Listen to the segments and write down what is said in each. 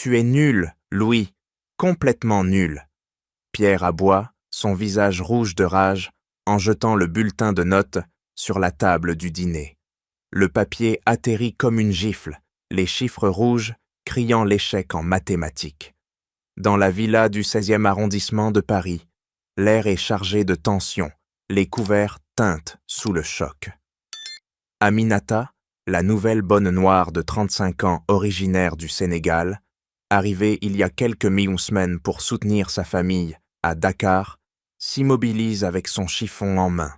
Tu es nul, Louis, complètement nul. Pierre aboie, son visage rouge de rage, en jetant le bulletin de notes sur la table du dîner. Le papier atterrit comme une gifle, les chiffres rouges criant l'échec en mathématiques. Dans la villa du 16e arrondissement de Paris, l'air est chargé de tension, les couverts teintent sous le choc. Aminata, la nouvelle bonne noire de 35 ans originaire du Sénégal, arrivée il y a quelques mi-semaines pour soutenir sa famille à Dakar, s'immobilise avec son chiffon en main,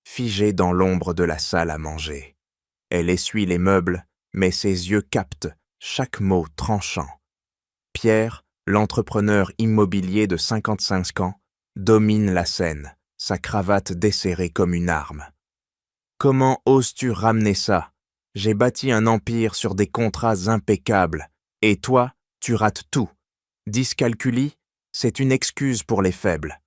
figée dans l'ombre de la salle à manger. Elle essuie les meubles, mais ses yeux captent chaque mot tranchant. Pierre, l'entrepreneur immobilier de 55 ans, domine la scène, sa cravate desserrée comme une arme. « Comment oses-tu ramener ça? J'ai bâti un empire sur des contrats impeccables, et toi, tu rates tout. Dyscalculie, c'est une excuse pour les faibles. »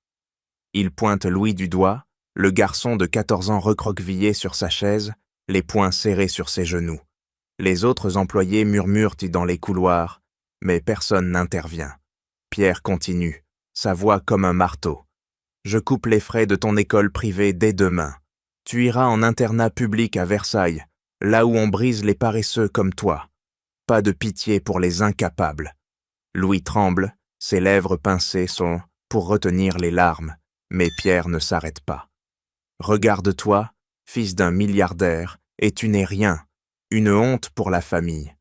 Il pointe Louis du doigt, le garçon de 14 ans recroquevillé sur sa chaise, les poings serrés sur ses genoux. Les autres employés murmurent dans les couloirs, mais personne n'intervient. Pierre continue, sa voix comme un marteau. « Je coupe les frais de ton école privée dès demain. Tu iras en internat public à Versailles, là où on brise les paresseux comme toi. Pas de pitié pour les incapables. » Louis tremble, ses lèvres pincées sont pour retenir les larmes, mais Pierre ne s'arrête pas. « Regarde-toi, fils d'un milliardaire, et tu n'es rien, une honte pour la famille. »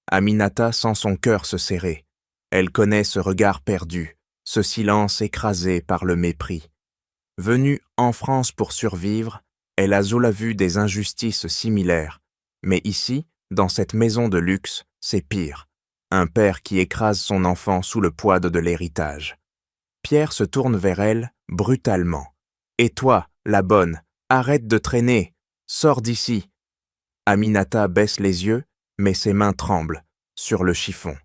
Aminata sent son cœur se serrer. Elle connaît ce regard perdu, ce silence écrasé par le mépris. Venue en France pour survivre, elle a déjà vu des injustices similaires, mais ici, dans cette maison de luxe, c'est pire. Un père qui écrase son enfant sous le poids de l'héritage. Pierre se tourne vers elle, brutalement. « Et toi, la bonne, arrête de traîner, sors d'ici. » Aminata baisse les yeux, mais ses mains tremblent, sur le chiffon.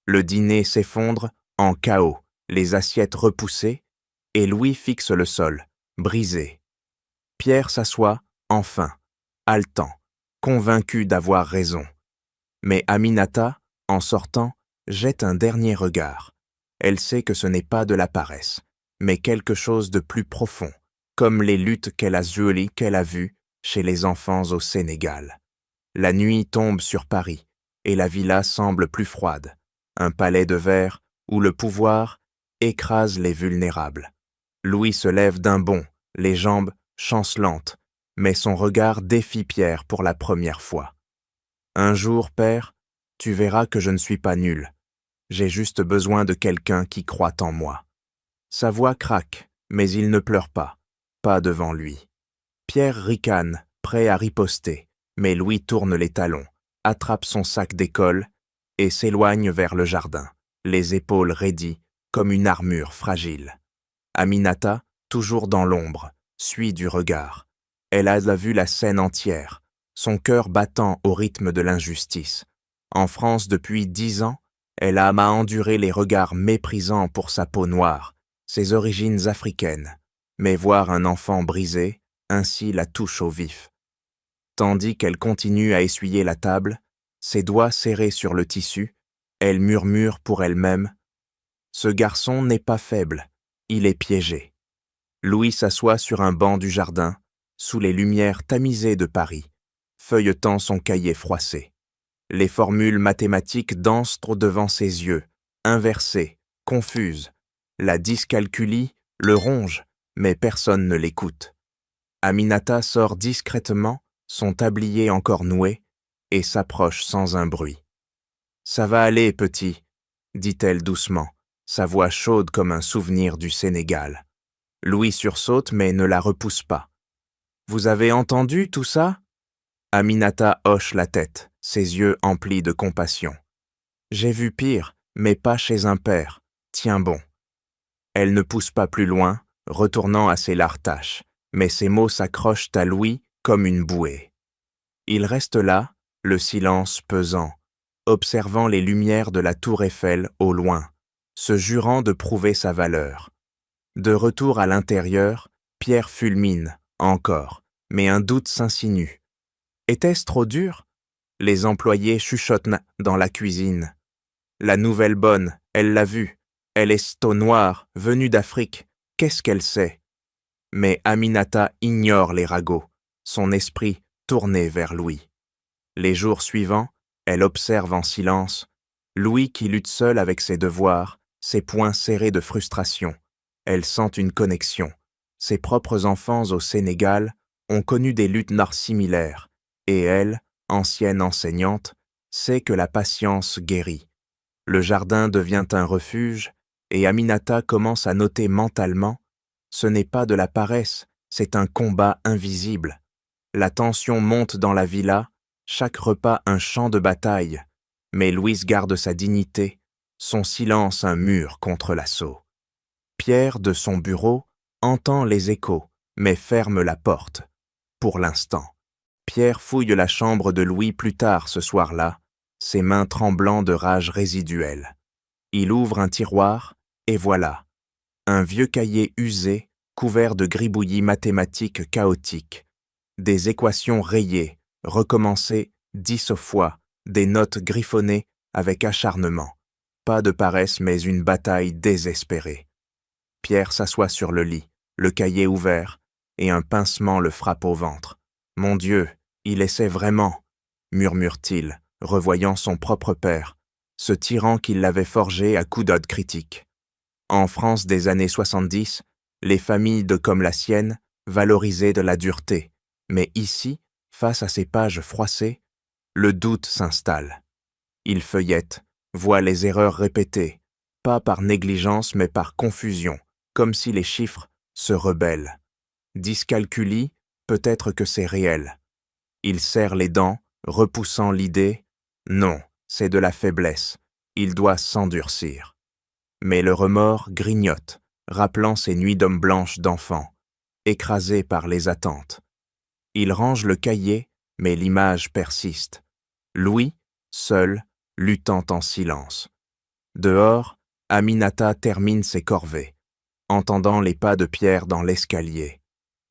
Le dîner s'effondre en chaos, les assiettes repoussées, et Louis fixe le sol, brisé. Pierre s'assoit, enfin, haletant, convaincu d'avoir raison. Mais Aminata, en sortant, jette un dernier regard. Elle sait que ce n'est pas de la paresse, mais quelque chose de plus profond, comme les luttes qu'elle a vues chez les enfants au Sénégal. La nuit tombe sur Paris, et la villa semble plus froide, un palais de verre où le pouvoir écrase les vulnérables. Louis se lève d'un bond, les jambes chancelantes, mais son regard défie Pierre pour la première fois. « Un jour, père, tu verras que je ne suis pas nul. J'ai juste besoin de quelqu'un qui croit en moi. » Sa voix craque, mais il ne pleure pas devant lui. Pierre ricane, prêt à riposter, mais Louis tourne les talons, attrape son sac d'école et s'éloigne vers le jardin, les épaules raidies comme une armure fragile. Aminata, toujours dans l'ombre, suit du regard. Elle a vu la scène entière, son cœur battant au rythme de l'injustice. En France depuis 10 ans, elle a enduré les regards méprisants pour sa peau noire, ses origines africaines, mais voir un enfant brisé, ainsi la touche au vif. Tandis qu'elle continue à essuyer la table, ses doigts serrés sur le tissu, elle murmure pour elle-même « Ce garçon n'est pas faible, il est piégé. » Louis s'assoit sur un banc du jardin, sous les lumières tamisées de Paris, feuilletant son cahier froissé. Les formules mathématiques dansent devant ses yeux, inversées, confuses. La dyscalculie le ronge, mais personne ne l'écoute. Aminata sort discrètement, son tablier encore noué, et s'approche sans un bruit. « Ça va aller, petit, » dit-elle doucement, sa voix chaude comme un souvenir du Sénégal. Louis sursaute mais ne la repousse pas. « Vous avez entendu tout ça ?» Aminata hoche la tête, ses yeux emplis de compassion. « J'ai vu pire, mais pas chez un père. Tiens bon. » Elle ne pousse pas plus loin, retournant à ses lartaches, mais ses mots s'accrochent à Louis comme une bouée. Il reste là, le silence pesant, observant les lumières de la tour Eiffel au loin, se jurant de prouver sa valeur. De retour à l'intérieur, Pierre fulmine, encore, mais un doute s'insinue. Était-ce trop dur? Les employés chuchotent dans la cuisine. La nouvelle bonne, elle l'a vue. Elle est au noire, venue d'Afrique. Qu'est-ce qu'elle sait? Mais Aminata ignore les ragots, son esprit tourné vers Louis. Les jours suivants, elle observe en silence Louis qui lutte seul avec ses devoirs, ses poings serrés de frustration. Elle sent une connexion. Ses propres enfants au Sénégal ont connu des luttes similaires, et elle, ancienne enseignante, sait que la patience guérit. Le jardin devient un refuge, et Aminata commence à noter mentalement « Ce n'est pas de la paresse, c'est un combat invisible. La tension monte dans la villa, chaque repas un champ de bataille, mais Louise garde sa dignité, son silence un mur contre l'assaut. Pierre, de son bureau, entend les échos, mais ferme la porte. Pour l'instant. Pierre fouille la chambre de Louis plus tard ce soir-là, ses mains tremblant de rage résiduelle. Il ouvre un tiroir, et voilà, un vieux cahier usé, couvert de gribouillis mathématiques chaotiques, des équations rayées, recommencées 10 fois, des notes griffonnées avec acharnement. Pas de paresse, mais une bataille désespérée. Pierre s'assoit sur le lit, le cahier ouvert, et un pincement le frappe au ventre. « Mon Dieu, il essaie vraiment !» murmure-t-il, revoyant son propre père, ce tyran qui l'avait forgé à coups d'ode critique. En France des années 70, les familles comme la sienne valorisaient de la dureté, mais ici, face à ces pages froissées, le doute s'installe. Il feuillette, voit les erreurs répétées, pas par négligence mais par confusion, comme si les chiffres se rebellent. Dyscalculie, peut-être que c'est réel. Il serre les dents, repoussant l'idée « Non, c'est de la faiblesse, il doit s'endurcir ». Mais le remords grignote, rappelant ses nuits d'homme blanche d'enfant, écrasé par les attentes. Il range le cahier, mais l'image persiste. Louis, seul, luttant en silence. Dehors, Aminata termine ses corvées, entendant les pas de Pierre dans l'escalier.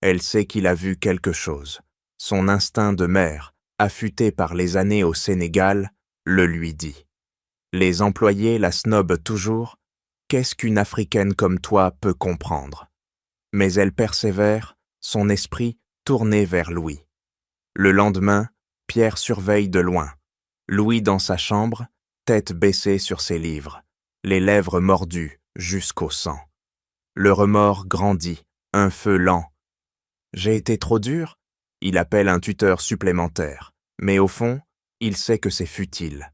Elle sait qu'il a vu quelque chose. Son instinct de mère, affûté par les années au Sénégal, le lui dit. Les employés la snobent toujours. Qu'est-ce qu'une Africaine comme toi peut comprendre? Mais elle persévère, son esprit tourné vers Louis. Le lendemain, Pierre surveille de loin. Louis dans sa chambre, tête baissée sur ses livres, les lèvres mordues jusqu'au sang. Le remords grandit, un feu lent. J'ai été trop dur? Il appelle un tuteur supplémentaire, mais au fond, il sait que c'est futile.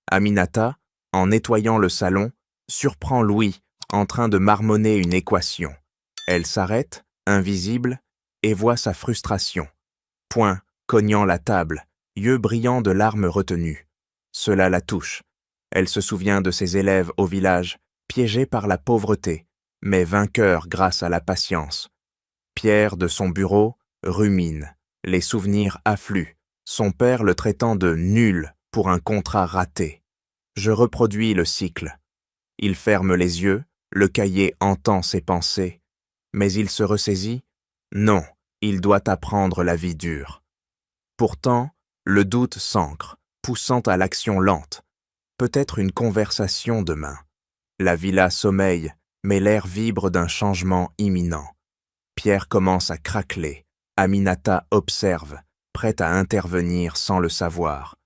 Aminata, en nettoyant le salon, surprend Louis en train de marmonner une équation. Elle s'arrête, invisible, et voit sa frustration. Poing cognant la table, yeux brillants de larmes retenues. Cela la touche. Elle se souvient de ses élèves au village, piégés par la pauvreté, mais vainqueurs grâce à la patience. Pierre, de son bureau, rumine. Les souvenirs affluent, son père le traitant de nul pour un contrat raté. Je reproduis le cycle. Il ferme les yeux, le cahier entend ses pensées, mais il se ressaisit. Non, il doit apprendre la vie dure. Pourtant, le doute s'ancre, poussant à l'action lente. Peut-être une conversation demain. La villa sommeille, mais l'air vibre d'un changement imminent. Pierre commence à craqueler. Aminata observe, prête à intervenir sans le savoir.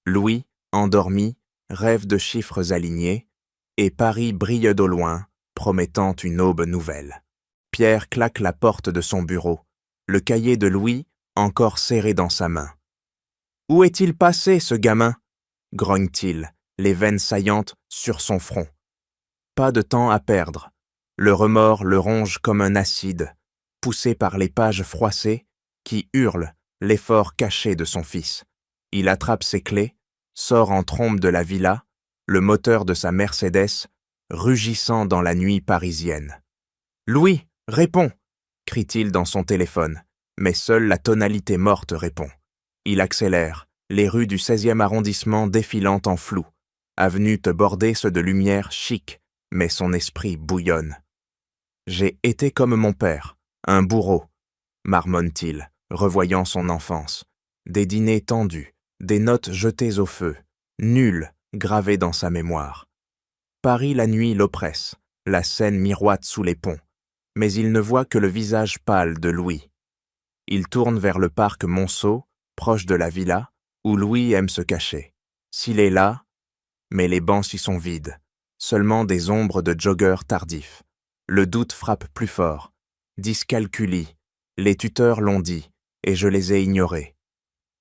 Louis, endormi, rêve de chiffres alignés, et Paris brille d'au loin, promettant une aube nouvelle. Pierre claque la porte de son bureau, le cahier de Louis encore serré dans sa main. « Où est-il passé, ce gamin ?» grogne-t-il, les veines saillantes sur son front. Pas de temps à perdre. Le remords le ronge comme un acide, poussé par les pages froissées qui hurlent l'effort caché de son fils. Il attrape ses clés, sort en trombe de la villa, le moteur de sa Mercedes, rugissant dans la nuit parisienne. « Louis, réponds !» crie-t-il dans son téléphone, mais seule la tonalité morte répond. Il accélère, les rues du 16e arrondissement défilant en flou, avenue bordée de lumière chic, mais son esprit bouillonne. « J'ai été comme mon père, un bourreau », marmonne-t-il, revoyant son enfance. Des dîners tendus, des notes jetées au feu, nulles, gravées dans sa mémoire. Paris la nuit l'oppresse, la Seine miroite sous les ponts, mais il ne voit que le visage pâle de Louis. Il tourne vers le parc Monceau, proche de la villa, où Louis aime se cacher. S'il est là, mais les bancs s'y sont vides, seulement des ombres de joggeurs tardifs. Le doute frappe plus fort. Dyscalculie, les tuteurs l'ont dit, et je les ai ignorés.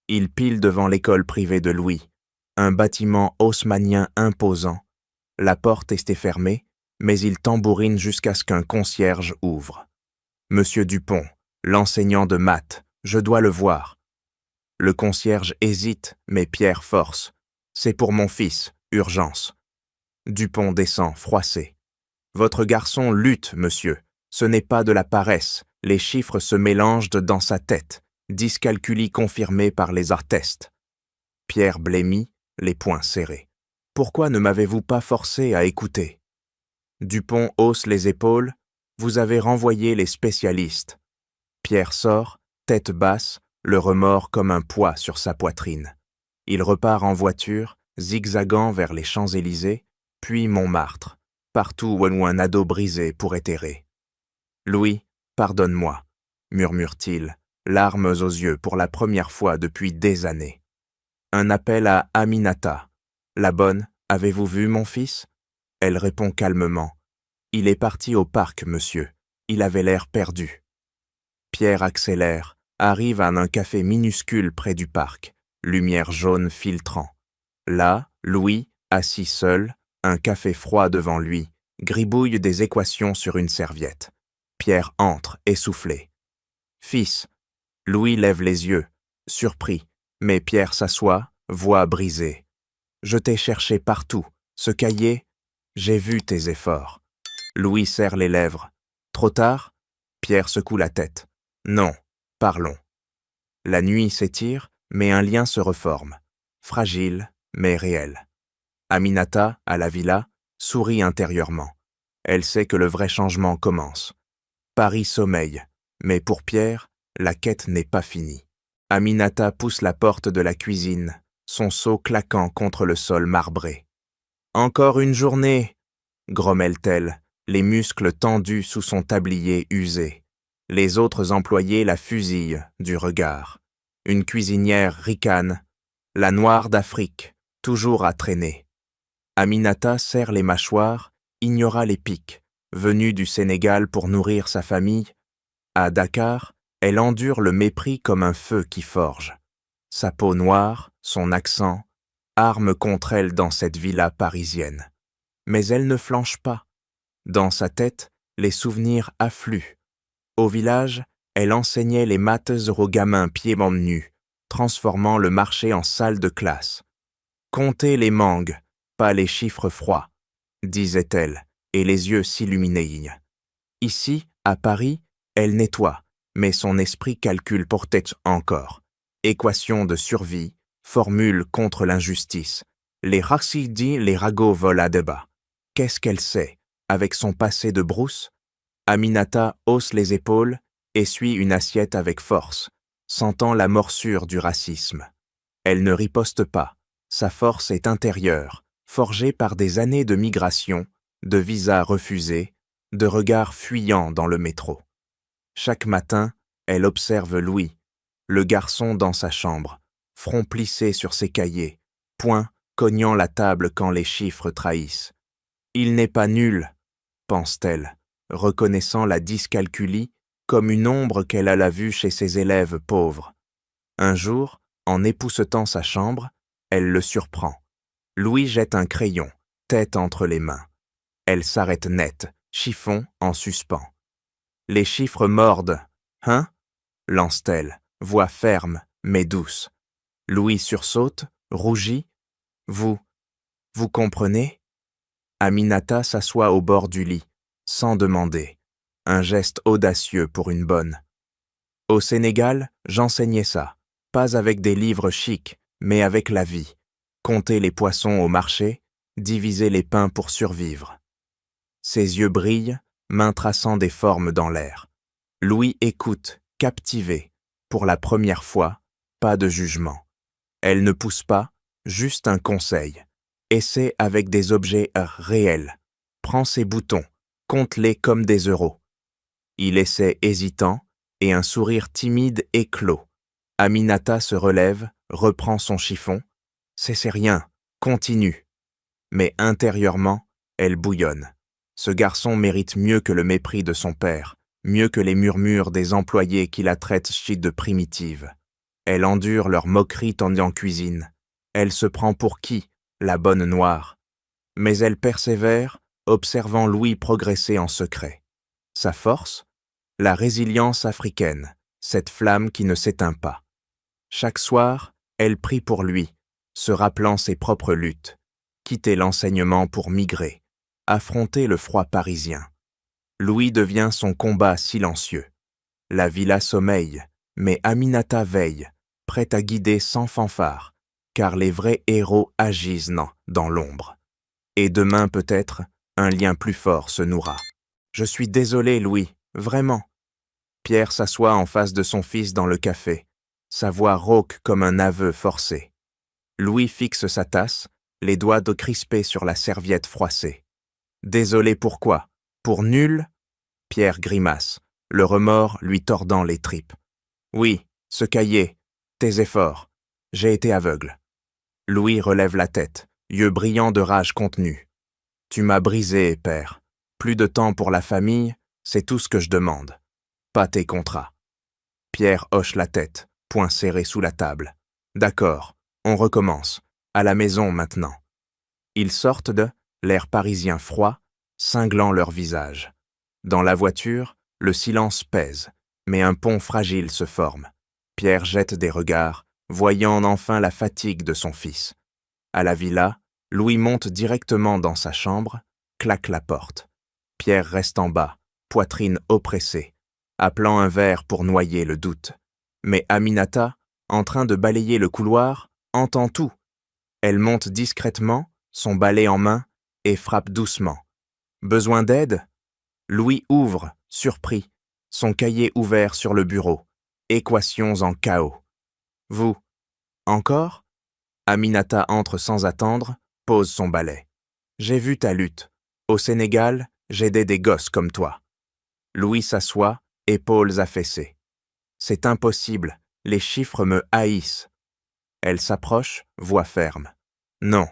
Il pile devant l'école privée de Louis, un bâtiment haussmannien imposant. La porte est fermée, mais il tambourine jusqu'à ce qu'un concierge ouvre. « Monsieur Dupont, l'enseignant de maths, je dois le voir. » Le concierge hésite, mais Pierre force. « C'est pour mon fils, urgence. » Dupont descend, froissé. « Votre garçon lutte, monsieur. Ce n'est pas de la paresse. Les chiffres se mélangent dans sa tête. Dyscalculie confirmée par les artestes. » Pierre blêmit, les poings serrés. « Pourquoi ne m'avez-vous pas forcé à écouter ?» Dupont hausse les épaules. « Vous avez renvoyé les spécialistes. » Pierre sort, tête basse, le remords comme un poids sur sa poitrine. Il repart en voiture, zigzagant vers les Champs-Élysées, puis Montmartre, partout où un ado brisé pourrait errer. « Louis, pardonne-moi, » murmure-t-il, larmes aux yeux pour la première fois depuis des années. Un appel à Aminata. « La bonne, avez-vous vu mon fils ?» Elle répond calmement. « Il est parti au parc, monsieur. Il avait l'air perdu. » Pierre accélère, arrive à un café minuscule près du parc, lumière jaune filtrant. Là, Louis, assis seul, un café froid devant lui, gribouille des équations sur une serviette. Pierre entre, essoufflé. « Fils !» Louis lève les yeux, surpris, mais Pierre s'assoit, voix brisée. « Je t'ai cherché partout. Ce cahier, j'ai vu tes efforts. » Louis serre les lèvres. « Trop tard ?» Pierre secoue la tête. « Non, parlons. » La nuit s'étire, mais un lien se reforme. Fragile, mais réel. Aminata, à la villa, sourit intérieurement. Elle sait que le vrai changement commence. Paris sommeille, mais pour Pierre, la quête n'est pas finie. Aminata pousse la porte de la cuisine, son seau claquant contre le sol marbré. « Encore une journée !» grommelle-t-elle, les muscles tendus sous son tablier usé. Les autres employés la fusillent du regard. Une cuisinière ricane, la noire d'Afrique, toujours à traîner. Aminata serre les mâchoires, ignora les pics, venue du Sénégal pour nourrir sa famille. À Dakar, elle endure le mépris comme un feu qui forge. Sa peau noire, son accent, arment contre elle dans cette villa parisienne. Mais elle ne flanche pas. Dans sa tête, les souvenirs affluent. Au village, elle enseignait les maths aux gamins pieds nus, transformant le marché en salle de classe. « Comptez les mangues, pas les chiffres froids », disait-elle, et les yeux s'illuminaient. Ici, à Paris, elle nettoie, mais son esprit calcule peut-être encore. Équation de survie, formule contre l'injustice. Les rachidis, les ragots volent à débat. Qu'est-ce qu'elle sait, avec son passé de brousse? Aminata hausse les épaules, essuie une assiette avec force, sentant la morsure du racisme. Elle ne riposte pas. Sa force est intérieure, forgée par des années de migration, de visas refusés, de regards fuyants dans le métro. Chaque matin, elle observe Louis, le garçon dans sa chambre, front plissé sur ses cahiers, poing cognant la table quand les chiffres trahissent. « Il n'est pas nul », pense-t-elle, reconnaissant la dyscalculie comme une ombre qu'elle a la vue chez ses élèves pauvres. Un jour, en époussetant sa chambre, elle le surprend. Louis jette un crayon, tête entre les mains. Elle s'arrête net, chiffon en suspens. « Les chiffres mordent, hein ?» lance-t-elle, voix ferme mais douce. Louis sursaute, rougit. « Vous comprenez ?» Aminata s'assoit au bord du lit, sans demander. Un geste audacieux pour une bonne. « Au Sénégal, j'enseignais ça, pas avec des livres chics, mais avec la vie. Compter les poissons au marché, diviser les pains pour survivre. » Ses yeux brillent, mains traçant des formes dans l'air. Louis écoute, captivé. Pour la première fois, pas de jugement. Elle ne pousse pas, juste un conseil. Essaie avec des objets réels. Prends ces boutons, compte-les comme des euros. Il essaie hésitant, et un sourire timide éclot. Aminata se relève, reprend son chiffon. C'est rien, continue. Mais intérieurement, elle bouillonne. Ce garçon mérite mieux que le mépris de son père, mieux que les murmures des employés qui la traitent de primitive. Elle endure leurs moqueries tendues en cuisine. Elle se prend pour qui, la bonne noire? Mais elle persévère, observant Louis progresser en secret. Sa force? La résilience africaine, cette flamme qui ne s'éteint pas. Chaque soir, elle prie pour lui, se rappelant ses propres luttes, quitter l'enseignement pour migrer, affronter le froid parisien. Louis devient son combat silencieux. La villa sommeille, mais Aminata veille, prête à guider sans fanfare, car les vrais héros agissent dans l'ombre. Et demain peut-être, un lien plus fort se nouera. Je suis désolé, Louis, vraiment. Pierre s'assoit en face de son fils dans le café, sa voix rauque comme un aveu forcé. Louis fixe sa tasse, les doigts crispés sur la serviette froissée. Désolé pourquoi? Pour nul? Pierre grimace, le remords lui tordant les tripes. Oui, ce cahier, tes efforts, j'ai été aveugle. Louis relève la tête, yeux brillants de rage contenue. Tu m'as brisé, père. Plus de temps pour la famille, c'est tout ce que je demande. Pas tes contrats. Pierre hoche la tête, poing serré sous la table. D'accord, on recommence. À la maison maintenant. Ils sortent l'air parisien froid, cinglant leur visage. Dans la voiture, le silence pèse, mais un pont fragile se forme. Pierre jette des regards, voyant enfin la fatigue de son fils. À la villa, Louis monte directement dans sa chambre, claque la porte. Pierre reste en bas, poitrine oppressée, appelant un verre pour noyer le doute. Mais Aminata, en train de balayer le couloir, entend tout. Elle monte discrètement, son balai en main, et frappe doucement. Besoin d'aide? Louis ouvre, surpris, son cahier ouvert sur le bureau. Équations en chaos. Vous? Encore? Aminata entre sans attendre, pose son balai. J'ai vu ta lutte. Au Sénégal, j'aidais des gosses comme toi. Louis s'assoit, épaules affaissées. C'est impossible, les chiffres me haïssent. Elle s'approche, voix ferme. Non.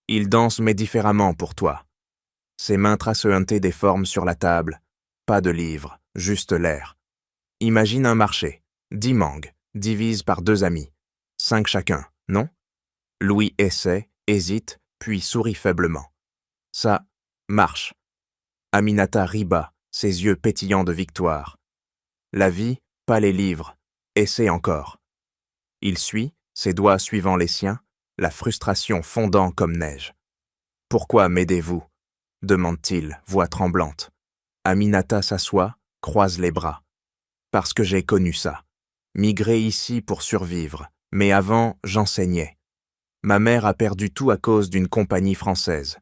Ils dansent mais différemment pour toi. Ses mains tracent un T des formes sur la table. Pas de livre, juste l'air. Imagine un marché. 10 mangues, divise par 2 amis. 5 chacun, non? Louis essaie, hésite, puis sourit faiblement. Ça marche. Aminata rit bas, ses yeux pétillants de victoire. La vie, pas les livres. Essaie encore. Il suit, ses doigts suivant les siens, la frustration fondant comme neige. Pourquoi m'aidez-vous? Demande-t-il, voix tremblante. Aminata s'assoit, croise les bras. Parce que j'ai connu ça. Migrer ici pour survivre, mais avant, j'enseignais. Ma mère a perdu tout à cause d'une compagnie française.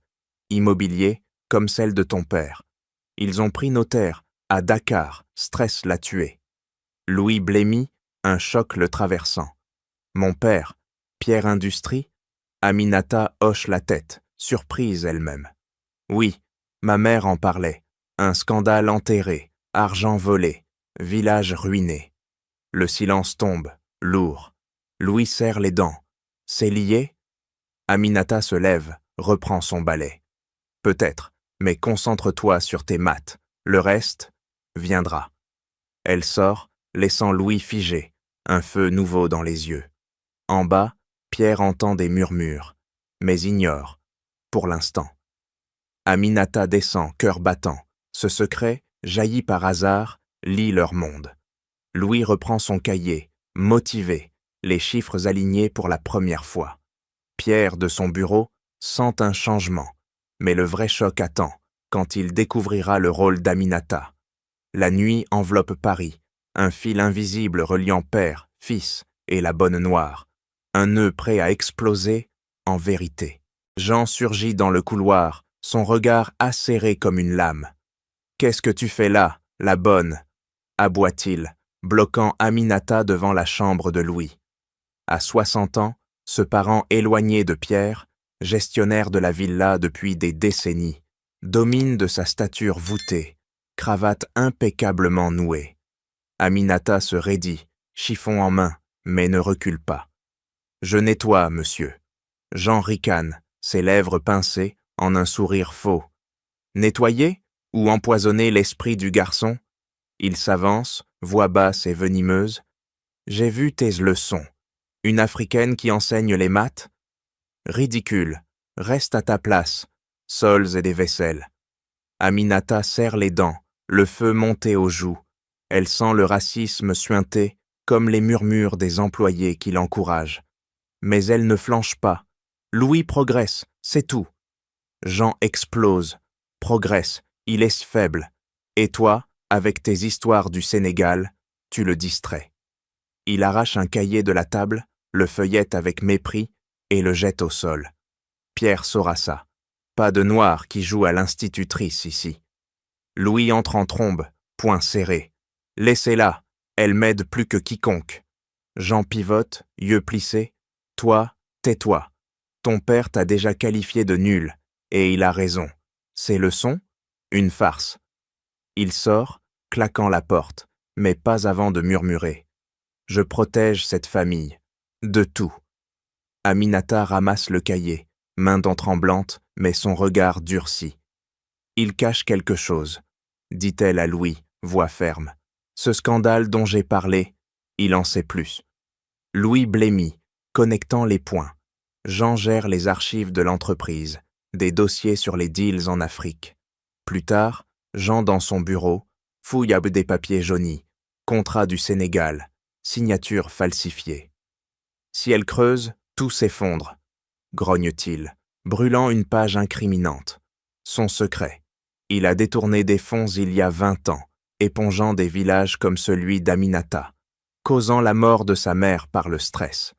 Immobilier, comme celle de ton père. Ils ont pris nos terres, à Dakar, stress l'a tué. Louis blêmit, un choc le traversant. Mon père, Pierre Industrie? Aminata hoche la tête, surprise elle-même. Oui, ma mère en parlait. Un scandale enterré, argent volé, village ruiné. Le silence tombe, lourd. Louis serre les dents. C'est lié? Aminata se lève, reprend son balai. Peut-être, mais concentre-toi sur tes maths. Le reste viendra. Elle sort, laissant Louis figé, un feu nouveau dans les yeux. En bas, Pierre entend des murmures, mais ignore, pour l'instant. Aminata descend, cœur battant. Ce secret, jailli par hasard, lie leur monde. Louis reprend son cahier, motivé, les chiffres alignés pour la première fois. Pierre, de son bureau, sent un changement, mais le vrai choc attend, quand il découvrira le rôle d'Aminata. La nuit enveloppe Paris, un fil invisible reliant père, fils et la bonne noire. Un nœud prêt à exploser, en vérité. Jean surgit dans le couloir, son regard acéré comme une lame. « Qu'est-ce que tu fais là, la bonne ?» aboie-t-il, bloquant Aminata devant la chambre de Louis. À 60 ans, ce parent éloigné de Pierre, gestionnaire de la villa depuis des décennies, domine de sa stature voûtée, cravate impeccablement nouée. Aminata se raidit, chiffon en main, mais ne recule pas. « Je nettoie, monsieur. » Jean ricane, ses lèvres pincées, en un sourire faux. « Nettoyer ou empoisonner l'esprit du garçon ?» Il s'avance, voix basse et venimeuse. « J'ai vu tes leçons. Une Africaine qui enseigne les maths ? Ridicule, reste à ta place, sols et des vaisselles. » Aminata serre les dents, le feu monté aux joues. Elle sent le racisme suinter, comme les murmures des employés qui l'encouragent. Mais elle ne flanche pas. Louis progresse, c'est tout. Jean explose, progresse, il est faible. Et toi, avec tes histoires du Sénégal, tu le distrais. Il arrache un cahier de la table, le feuillette avec mépris et le jette au sol. Pierre saura ça. Pas de noir qui joue à l'institutrice ici. Louis entre en trombe, poing serré. Laissez-la, elle m'aide plus que quiconque. Jean pivote, yeux plissés. Toi, tais-toi. Ton père t'a déjà qualifié de nul, et il a raison. Ces leçons, une farce. Il sort, claquant la porte, mais pas avant de murmurer. Je protège cette famille, de tout. Aminata ramasse le cahier, main dents tremblantes, mais son regard durcit. Il cache quelque chose, dit-elle à Louis, voix ferme. Ce scandale dont j'ai parlé, il en sait plus. Louis blêmit, connectant les points. Jean gère les archives de l'entreprise, des dossiers sur les deals en Afrique. Plus tard, Jean dans son bureau, fouille à des papiers jaunis, contrat du Sénégal, signature falsifiée. Si elle creuse, tout s'effondre, grogne-t-il, brûlant une page incriminante. Son secret. Il a détourné des fonds il y a 20 ans, épongeant des villages comme celui d'Aminata, causant la mort de sa mère par le stress.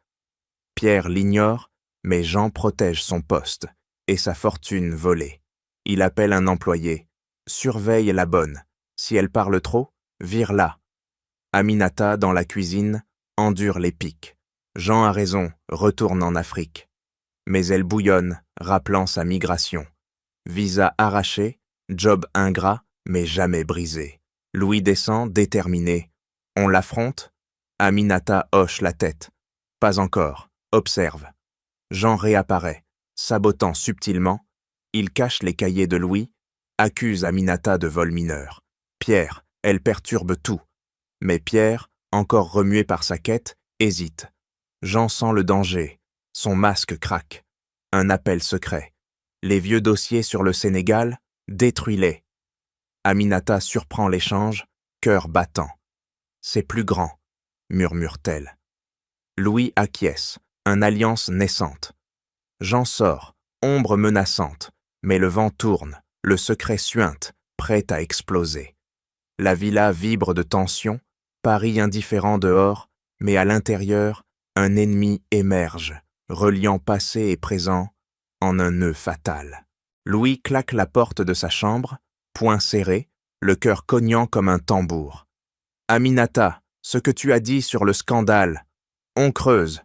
Pierre l'ignore, mais Jean protège son poste et sa fortune volée. Il appelle un employé. Surveille la bonne. Si elle parle trop, vire-la. Aminata, dans la cuisine, endure les pics. Jean a raison, retourne en Afrique. Mais elle bouillonne, rappelant sa migration. Visa arraché, job ingrat, mais jamais brisé. Louis descend, déterminé. On l'affronte? Aminata hoche la tête. Pas encore, observe. Jean réapparaît, sabotant subtilement. Il cache les cahiers de Louis, accuse Aminata de vol mineur. Pierre, elle perturbe tout. Mais Pierre, encore remué par sa quête, hésite. Jean sent le danger. Son masque craque. Un appel secret. Les vieux dossiers sur le Sénégal, détruis-les. Aminata surprend l'échange, cœur battant. C'est plus grand, murmure-t-elle. Louis acquiesce, une alliance naissante. Jean sort, ombre menaçante, mais le vent tourne, le secret suinte, prêt à exploser. La villa vibre de tension, Paris indifférent dehors, mais à l'intérieur, un ennemi émerge, reliant passé et présent en un nœud fatal. Louis claque la porte de sa chambre, poing serré, le cœur cognant comme un tambour. « Aminata, ce que tu as dit sur le scandale, on creuse. »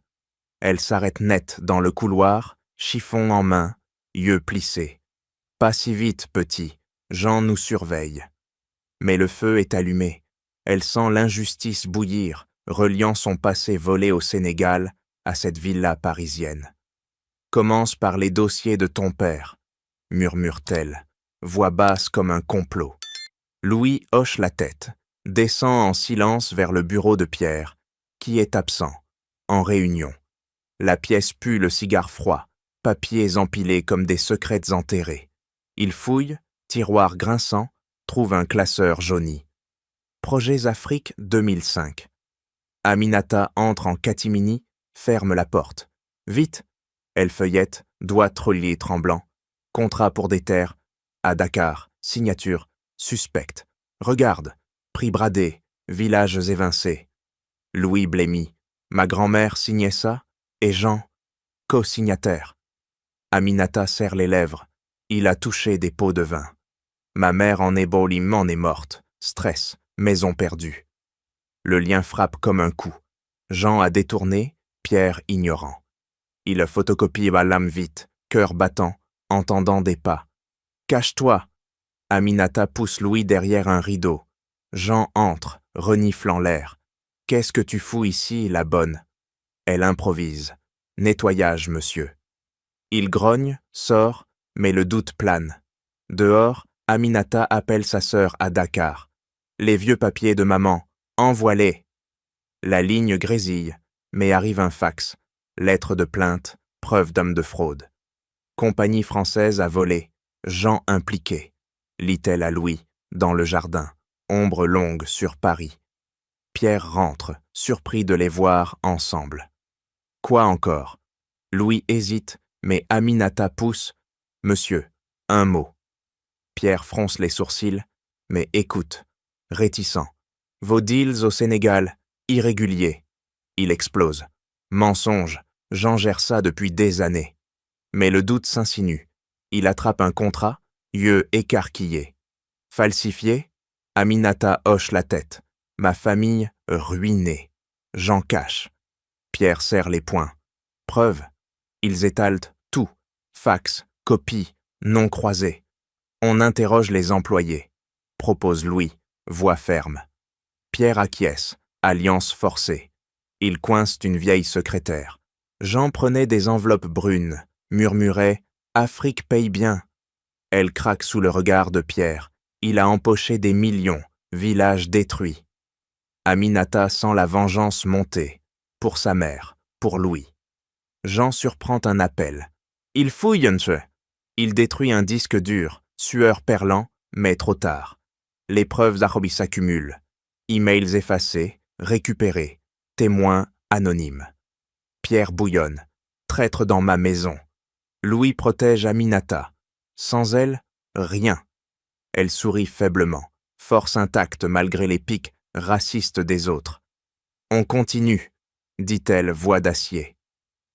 Elle s'arrête net dans le couloir, chiffon en main, yeux plissés. « Pas si vite, petit, Jean nous surveille. » Mais le feu est allumé. Elle sent l'injustice bouillir, reliant son passé volé au Sénégal à cette villa parisienne. « Commence par les dossiers de ton père, » murmure-t-elle, voix basse comme un complot. Louis hoche la tête, descend en silence vers le bureau de Pierre, qui est absent, en réunion. La pièce pue le cigare froid, papiers empilés comme des secrets enterrés. Il fouille, tiroir grinçant, trouve un classeur jauni. Projets Afrique 2005. Aminata entre en catimini, ferme la porte. Vite! Elle feuillette, doigts trolliers tremblants. Contrat pour des terres. À Dakar, signature, suspecte. Regarde, prix bradé, villages évincés. Louis blêmit. Ma grand-mère signait ça, et Jean, co-signataire. Aminata serre les lèvres. Il a touché des pots de vin. Ma mère en ébaulement est morte. Stress, maison perdue. Le lien frappe comme un coup. Jean a détourné, Pierre ignorant. Il photocopie ma lame vite, cœur battant, entendant des pas. « Cache-toi !» Aminata pousse Louis derrière un rideau. Jean entre, reniflant l'air. « Qu'est-ce que tu fous ici, la bonne ?» Elle improvise. « Nettoyage, monsieur. » Il grogne, sort, mais le doute plane. Dehors, Aminata appelle sa sœur à Dakar. « Les vieux papiers de maman, envoie-les !» La ligne grésille, mais arrive un fax. Lettre de plainte, preuve d'homme de fraude. Compagnie française a volé, Jean impliqué, lit-elle à Louis, dans le jardin, ombre longue sur Paris. Pierre rentre, surpris de les voir ensemble. Quoi encore? Louis hésite, mais Aminata pousse. Monsieur, un mot. Pierre fronce les sourcils, mais écoute, réticent. Vos deals au Sénégal, irréguliers. Il explose. Mensonge, Jean gère ça depuis des années. Mais le doute s'insinue. Il attrape un contrat, yeux écarquillés. Falsifié? Aminata hoche la tête. Ma famille ruinée. Jean cache. Pierre serre les poings. Preuve? Ils étalent tout. Fax, copie, noms croisés. On interroge les employés. Propose Louis, voix ferme. Pierre acquiesce, alliance forcée. Il coince une vieille secrétaire. Jean prenait des enveloppes brunes, murmurait « Afrique paye bien ». Elle craque sous le regard de Pierre. Il a empoché des millions, village détruit. Aminata sent la vengeance monter, pour sa mère, pour Louis. Jean surprend un appel. Il fouille, monsieur. Il détruit un disque dur, sueur perlant, mais trop tard. Les preuves d'Arobi s'accumulent. Emails effacés, récupérés, témoins anonymes. Pierre bouillonne. Traître dans ma maison. Louis protège Aminata. Sans elle, rien. Elle sourit faiblement, force intacte malgré les pics racistes des autres. On continue, dit-elle, voix d'acier.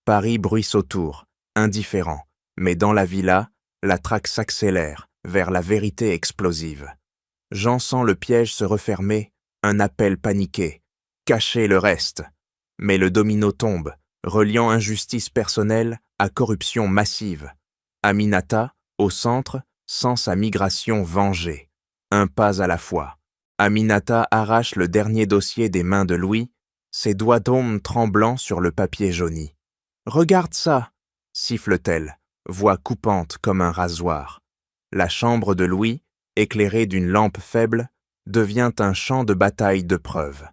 Paris bruisse autour, indifférent, mais dans la villa, la traque s'accélère vers la vérité explosive. Jean sent le piège se refermer, un appel paniqué. Cachez le reste. Mais le domino tombe, reliant injustice personnelle à corruption massive. Aminata, au centre, sent sa migration vengée. Un pas à la fois. Aminata arrache le dernier dossier des mains de Louis, ses doigts d'homme tremblants sur le papier jauni. « Regarde ça !» siffle-t-elle, voix coupante comme un rasoir. La chambre de Louis, éclairée d'une lampe faible, devient un champ de bataille de preuves.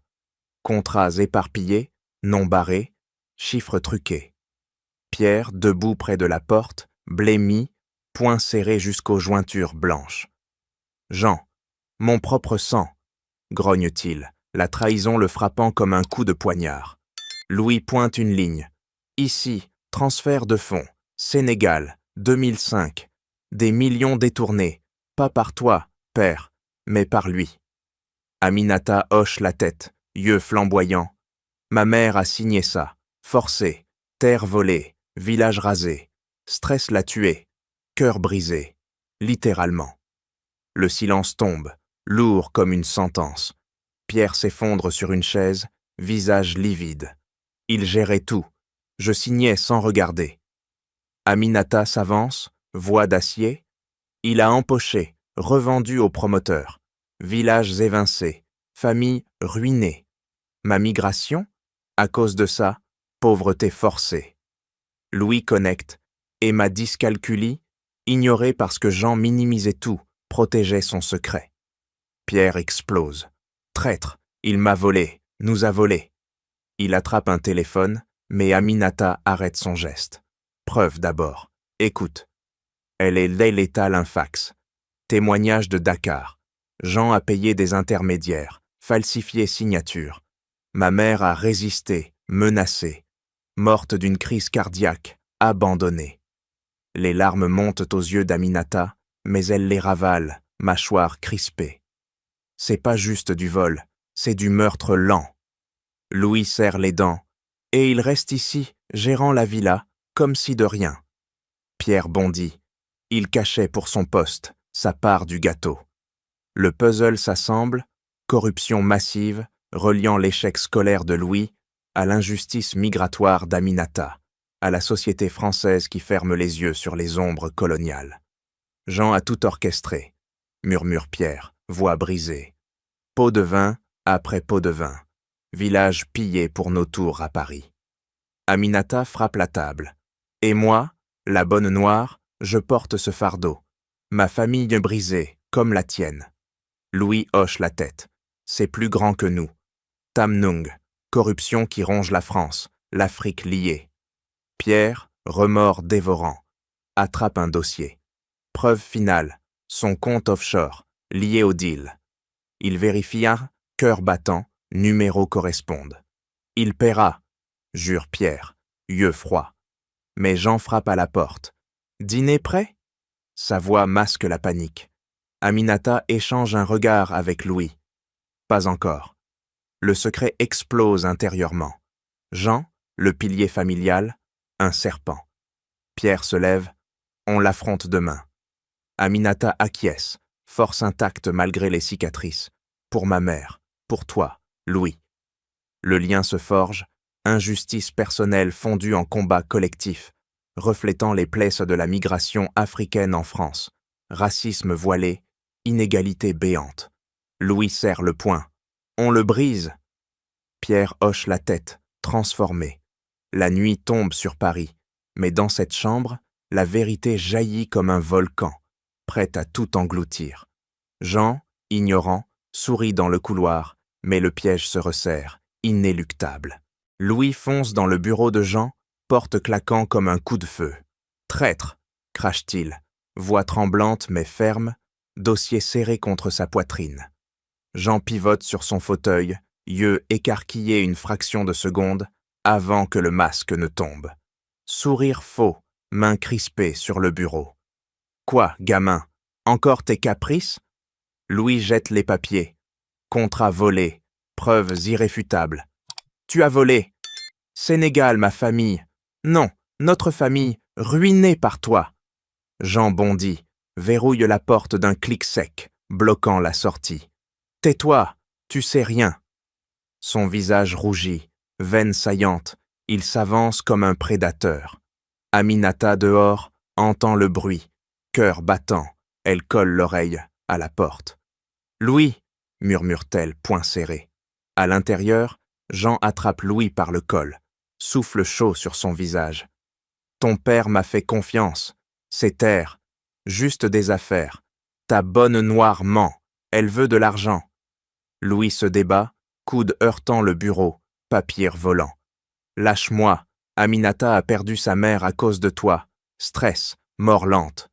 Contrats éparpillés, noms barrés, chiffres truqués. Pierre, debout près de la porte, blêmi, poings serrés jusqu'aux jointures blanches. « Jean, mon propre sang !» grogne-t-il, la trahison le frappant comme un coup de poignard. Louis pointe une ligne. « Ici, transfert de fonds, Sénégal, 2005. Des millions détournés, pas par toi, père, mais par lui. » Aminata hoche la tête, yeux flamboyants. « Ma mère a signé ça, forcé, terre volée, village rasé, stress l'a tué, cœur brisé, littéralement. » Le silence tombe, lourd comme une sentence. Pierre s'effondre sur une chaise, visage livide. Il gérait tout. Je signais sans regarder. Aminata s'avance, voix d'acier. Il a empoché, revendu au promoteur. Villages évincés, famille ruinée. Ma migration? À cause de ça, pauvreté forcée. Louis connecte, et ma dyscalculie, ignorée parce que Jean minimisait tout, protégeait son secret. Pierre explose. Traître, il m'a volé, nous a volé. Il attrape un téléphone, mais Aminata arrête son geste. Preuve d'abord. Écoute. Elle est l'étale un fax. Témoignage de Dakar. Jean a payé des intermédiaires, falsifié signature. Ma mère a résisté, menacée. Morte d'une crise cardiaque, abandonnée. Les larmes montent aux yeux d'Aminata, mais elle les ravale, mâchoire crispée. C'est pas juste du vol, c'est du meurtre lent. Louis serre les dents, et il reste ici, gérant la villa, comme si de rien. Pierre bondit. Il cachait pour son poste, sa part du gâteau. Le puzzle s'assemble, corruption massive, reliant l'échec scolaire de Louis à l'injustice migratoire d'Aminata. à la société française qui ferme les yeux sur les ombres coloniales. Jean a tout orchestré, murmure Pierre, voix brisée. Pot de vin après pot de vin, village pillé pour nos tours à Paris. Aminata frappe la table. Et moi, la bonne noire, je porte ce fardeau. Ma famille brisée, comme la tienne. Louis hoche la tête. C'est plus grand que nous. Tamnung, corruption qui ronge la France, l'Afrique liée. Pierre, remords dévorant, attrape un dossier. Preuve finale, son compte offshore, lié au deal. Il vérifia, cœur battant, numéros correspondent. Il paiera, jure Pierre, yeux froids. Mais Jean frappe à la porte. Dîner prêt? Sa voix masque la panique. Aminata échange un regard avec Louis. Pas encore. Le secret explose intérieurement. Jean, le pilier familial, un serpent. Pierre se lève, on l'affronte demain. Aminata acquiesce, force intacte malgré les cicatrices. Pour ma mère, pour toi, Louis. Le lien se forge, injustice personnelle fondue en combat collectif, reflétant les plaies de la migration africaine en France. Racisme voilé, inégalité béante. Louis serre le poing. On le brise. Pierre hoche la tête, transformé. La nuit tombe sur Paris, mais dans cette chambre, la vérité jaillit comme un volcan, prête à tout engloutir. Jean, ignorant, sourit dans le couloir, mais le piège se resserre, inéluctable. Louis fonce dans le bureau de Jean, porte claquant comme un coup de feu. « Traître !» crache-t-il, voix tremblante mais ferme, dossier serré contre sa poitrine. Jean pivote sur son fauteuil, yeux écarquillés une fraction de seconde, avant que le masque ne tombe. Sourire faux, mains crispées sur le bureau. « Quoi, gamin? Encore tes caprices ?» Louis jette les papiers. « Contrat volé, preuves irréfutables. »« Tu as volé. Sénégal, ma famille. Non, notre famille, ruinée par toi. » Jean bondit, verrouille la porte d'un clic sec, bloquant la sortie. « Tais-toi, tu sais rien. » Son visage rougit, veines saillantes, il s'avance comme un prédateur. Aminata dehors entend le bruit, cœur battant, elle colle l'oreille à la porte. « Louis !» murmure-t-elle, poing serré. À l'intérieur, Jean attrape Louis par le col, souffle chaud sur son visage. « Ton père m'a fait confiance. C'est terre, juste des affaires. Ta bonne noire ment, elle veut de l'argent. » Louis se débat, coude heurtant le bureau, papier volant. « Lâche-moi, Aminata a perdu sa mère à cause de toi. Stress, mort lente. »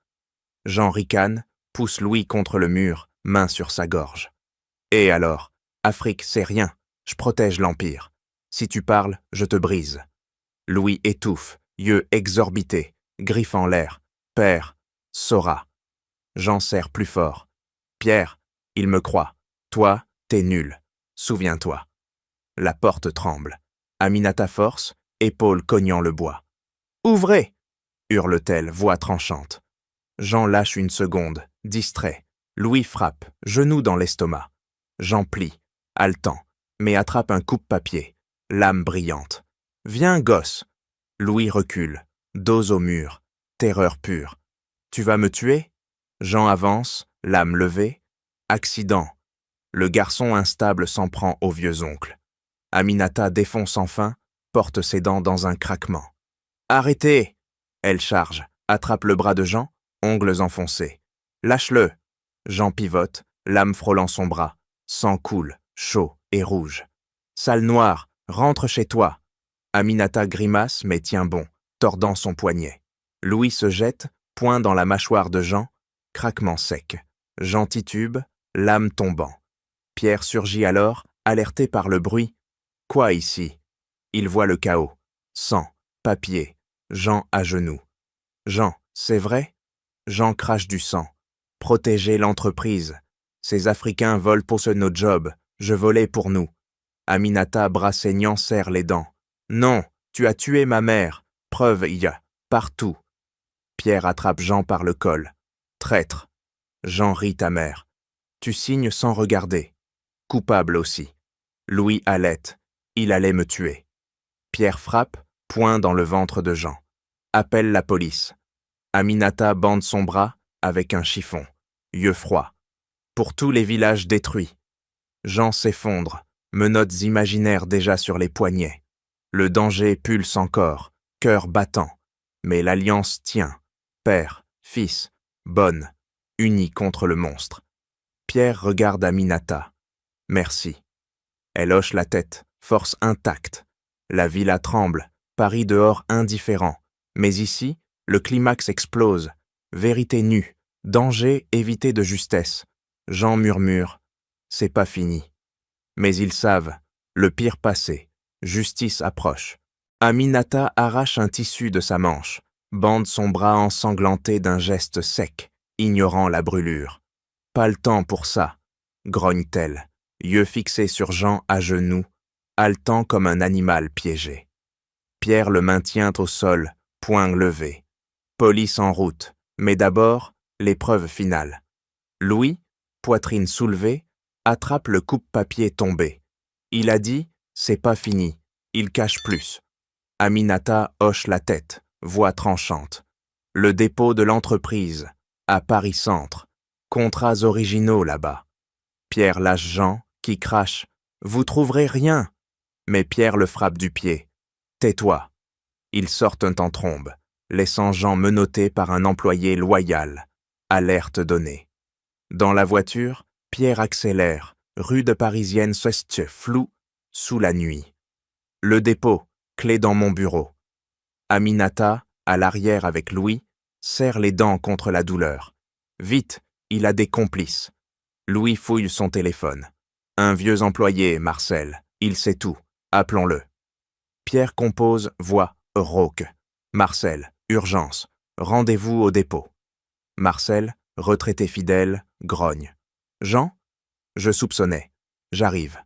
Jean ricane, pousse Louis contre le mur, main sur sa gorge. « Et alors, Afrique, c'est rien, je protège l'Empire. Si tu parles, je te brise. » Louis étouffe, yeux exorbités, griffes en l'air. « Père, saura. » Jean serre plus fort. « Pierre, il me croit. Toi, t'es nul. Souviens-toi. » La porte tremble. Aminata force, épaules cognant le bois. « Ouvrez !» hurle-t-elle, voix tranchante. Jean lâche une seconde, distrait. Louis frappe, genou dans l'estomac. Jean plie, haletant, mais attrape un coupe-papier, lame brillante. « Viens, gosse !» Louis recule, dos au mur, terreur pure. « Tu vas me tuer ?» Jean avance, lame levée. Accident. Le garçon instable s'en prend au vieux oncle. Aminata défonce enfin, porte ses dents dans un craquement. « Arrêtez !» Elle charge, attrape le bras de Jean, ongles enfoncés. « Lâche-le !» Jean pivote, lame frôlant son bras. Sang coule, chaud et rouge. « Sale noire, rentre chez toi !» Aminata grimace mais tient bon, tordant son poignet. Louis se jette, poing dans la mâchoire de Jean, craquement sec. Jean titube, lame tombant. Pierre surgit alors, alerté par le bruit. « Quoi ici ?» Il voit le chaos. Sang, papier, Jean à genoux. « Jean, c'est vrai ?» Jean crache du sang. « Protéger l'entreprise. Ces Africains volent pour nos jobs. Je volais pour nous. » Aminata, bras saignants, serre les dents. « Non, tu as tué ma mère. Preuve y a. Partout. » Pierre attrape Jean par le col. « Traître. » Jean rit amer. « Tu signes sans regarder. » Coupable aussi. Louis halète. Il allait me tuer. Pierre frappe, poing dans le ventre de Jean. Appelle la police. Aminata bande son bras avec un chiffon, yeux froids. Pour tous les villages détruits. Jean s'effondre, menottes imaginaires déjà sur les poignets. Le danger pulse encore, cœur battant. Mais l'alliance tient. Père, fils, bonne, unis contre le monstre. Pierre regarde Aminata. Merci. Elle hoche la tête, force intacte. La villa tremble, Paris dehors indifférent. Mais ici, le climax explose. Vérité nue, danger évité de justesse. Jean murmure, c'est pas fini. Mais ils savent, le pire passé, justice approche. Aminata arrache un tissu de sa manche, bande son bras ensanglanté d'un geste sec, ignorant la brûlure. Pas le temps pour ça, grogne-t-elle, yeux fixés sur Jean à genoux, haletant comme un animal piégé. Pierre le maintient au sol, poing levé. Police en route, mais d'abord, l'épreuve finale. Louis, poitrine soulevée, attrape le coupe-papier tombé. Il a dit, c'est pas fini, il cache plus. Aminata hoche la tête, voix tranchante. Le dépôt de l'entreprise, à Paris-Centre. Contrats originaux là-bas. Pierre lâche Jean, qui crache. Vous trouverez rien. Mais Pierre le frappe du pied. Tais-toi. Ils sortent en trombe, laissant Jean menotté par un employé loyal. Alerte donnée. Dans la voiture, Pierre accélère, rue de Parisienne s'est floue, sous la nuit. Le dépôt, clé dans mon bureau. Aminata, à l'arrière avec Louis, serre les dents contre la douleur. Vite, il a des complices. Louis fouille son téléphone. Un vieux employé, Marcel, il sait tout, appelons-le. Pierre compose, voix, rauque. Marcel, urgence, rendez-vous au dépôt. Marcel, retraité fidèle, grogne. Jean, je soupçonnais, j'arrive.